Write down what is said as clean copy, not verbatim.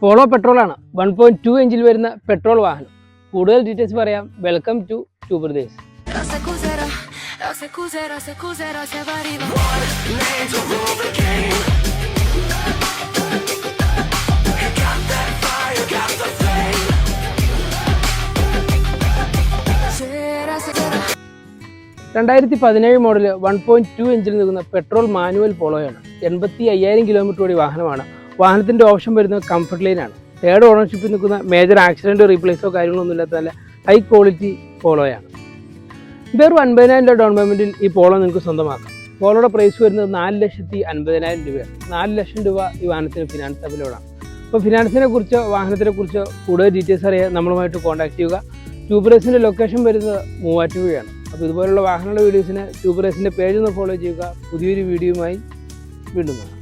Polo പെട്രോളാണ് 1.2 എഞ്ചിൽ വരുന്ന petrol വാഹനം. കൂടുതൽ ഡീറ്റെയിൽസ് പറയാം. Welcome to brothers. മോഡൽ 1.2 എഞ്ചിൽ നിൽക്കുന്ന പെട്രോൾ മാനുവൽ പോളോയാണ്. 85,000 കിലോമീറ്റർ ഓടി വാഹനമാണ്. വാഹനത്തിൻ്റെ ഓപ്ഷൻ വരുന്നത് കംഫർട്ട് ലൈനാണ്. തേർഡ് ഓണർഷിപ്പിൽ നിൽക്കുന്ന മേജർ ആക്സിഡൻറ്റ് റീപ്ലേസോ കാര്യങ്ങളൊന്നും ഇല്ലാത്ത നല്ല ഹൈ ക്വാളിറ്റി പോളോയാണ്. വെറും 50,000 ഡൗൺ പേയ്മെൻറ്റിൽ ഈ പോളോ നിങ്ങൾക്ക് സ്വന്തമാക്കാം. പോളോയുടെ പ്രൈസ് വരുന്നത് 4,50,000 രൂപയാണ്. 4 ലക്ഷം രൂപ ഈ വാഹനത്തിന് ഫിനാൻസ് അവൈലബിളാണ്. അപ്പോൾ ഫിനാൻസിനെ കുറിച്ചോ വാഹനത്തിനെ കുറിച്ചോ കൂടുതൽ ഡീറ്റെയിൽസ് അറിയാൻ നമ്മളുമായിട്ട് കോൺടാക്ട് ചെയ്യുക. ബ്രദേഴ്സിൻ്റെ ലൊക്കേഷൻ വരുന്നത് മൂവാറ്റുപുഴയാണ്. അപ്പോൾ ഇതുപോലുള്ള വാഹനങ്ങളുടെ വീഡിയോസിന് ബ്രദേഴ്സിൻ്റെ പേജ് ഒന്ന് ഫോളോ ചെയ്യുക. പുതിയൊരു വീഡിയോയുമായി വീണ്ടും കാണാം.